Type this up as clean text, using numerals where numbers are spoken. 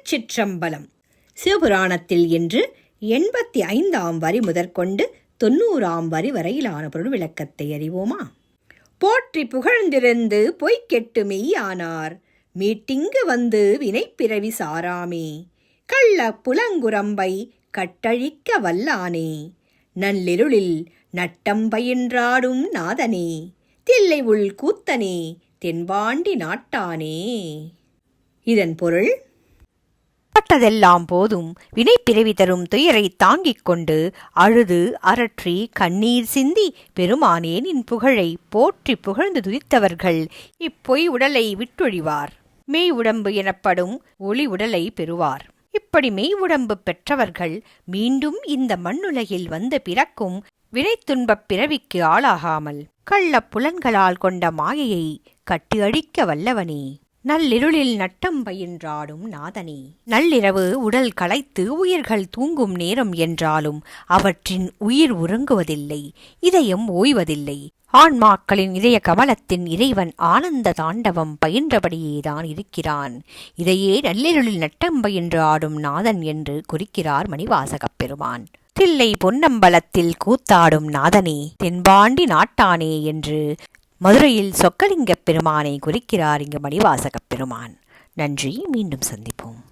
திருச்சிற்றம்பலம். சிவபுராணத்தில் என்று 85ஆம் வரி முதற்கொண்டு 90ஆம் வரி வரையிலான பொருள் விளக்கத்தை அறிவோமா? போற்றி புகழ்ந்திருந்து பொய்க்கெட்டு மெய்யானார், மீட்டிங்கு வந்து வினைப்பிறவி சாராமே, கள்ள புலங்குரம்பை கட்டழிக்க வல்லானே, நல்லிருளில் நட்டம் பயின்றாடும் நாதனே, தில்லை உள் கூத்தனே, தென்பாண்டி நாட்டானே. இதன் பொருள்: பட்டதெல்லாம் போதும் வினைப்பிறவி தரும் துயரை தாங்கிக் கொண்டு அழுது அரற்றி கண்ணீர் சிந்தி பெருமானே நின் புகழை போற்றி புகழ்ந்து துதித்தவர்கள் இப்பொய் உடலை விட்டொழிவார், மெய் உடம்பு எனப்படும் ஒளி உடலை பெறுவார். இப்படி மெய் உடம்பு பெற்றவர்கள் மீண்டும் இந்த மண்ணுலகில் வந்து பிறக்கும் வினைத்துன்பப் பிறவிக்கு ஆளாகாமல் கள்ள புலன்களால் கொண்ட மாயையை கட்டி அழிக்க வல்லவனே, நல்லிருளில் நட்டம் பயின்றாடும் நாதனே. நள்ளிரவு உடல் களைத்து உயிர்கள் தூங்கும் நேரம் என்றாலும் அவற்றின் உயிர் உறங்குவதில்லை, இதயம் ஓய்வதில்லை. ஆன்மாக்களின் இதய கமலத்தின் இறைவன் ஆனந்த தாண்டவம் பயின்றபடியேதான் இருக்கிறான். இதையே நள்ளிருளில் நட்டம் பயின்று ஆடும் நாதன் என்று குறிக்கிறார் மணிவாசகப் பெருமான். தில்லை பொன்னம்பலத்தில் கூத்தாடும் நாதனே, தென்பாண்டி நாட்டானே என்று மதுரையில் சொக்கலிங்கப் பெருமானை குறிக்கிறார் இங்கு மணிவாசகப் பெருமான். நன்றி. மீண்டும் சந்திப்போம்.